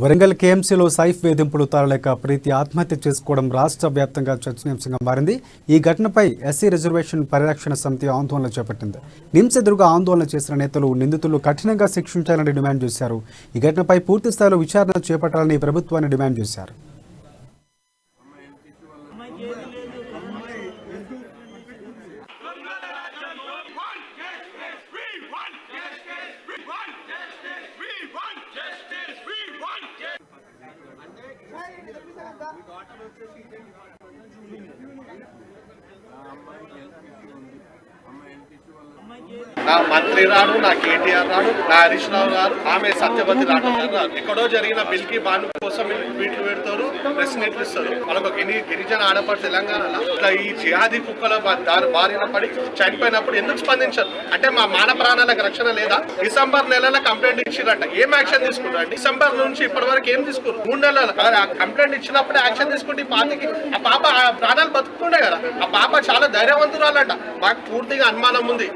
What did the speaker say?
వరంగల్ కేఎంసీలో సైఫ్ వేధింపులు తాళలేక ప్రీతి ఆత్మహత్య చేసుకోవడం రాష్ట్ర వ్యాప్తంగా చర్చనీయాంశంగా మారింది. ఈ ఘటనపై ఎస్సీ రిజర్వేషన్ పరిరక్షణ సమితి ఆందోళన చేపట్టింది. నిమ్స్ ఎదురుగా ఆందోళన చేసిన నేతలు నిందితులు కఠినంగా శిక్షించాలని డిమాండ్ చేశారు. ఈ ఘటనపై పూర్తి స్థాయిలో విచారణ చేపట్టాలని ప్రభుత్వాన్ని డిమాండ్ చేశారు. నా మంత్రి రాడు, నా కేటీఆర్ రాడు, నా హరీష్ రావు గారు, ఆమె సత్యవతి రాడు. ఎక్కడో జరిగిన బిల్కి బాను కోసం ట్వీట్లు పెడతారు, ప్రెస్ మీట్లు ఇస్తారు. వాళ్ళొక గిరిజన ఆడపడి తెలంగాణలో ఇట్లా ఈ జిహాదీ కుక్కల బారిన పడి చనిపోయినప్పుడు ఎందుకు స్పందించారు అంటే మా మాన ప్రాణాలకు రక్షణ లేదా? డిసెంబర్ నెలలో కంప్లైంట్ ఇచ్చిరట, ఏం యాక్షన్ తీసుకున్నారు? డిసెంబర్ నుంచి ఇప్పటి వరకు ఏం తీసుకున్నారు? 3 నెలలు కంప్లైంట్ ఇచ్చినప్పుడే యాక్షన్ తీసుకుంటే ఈ పాతికి ఆ పాప ప్రాణాలు బతుకుతుండే కదా. ఆ పాప చాలా ధైర్యవంతురాలంట. మాకు పూర్తిగా అనుమానం ఉంది.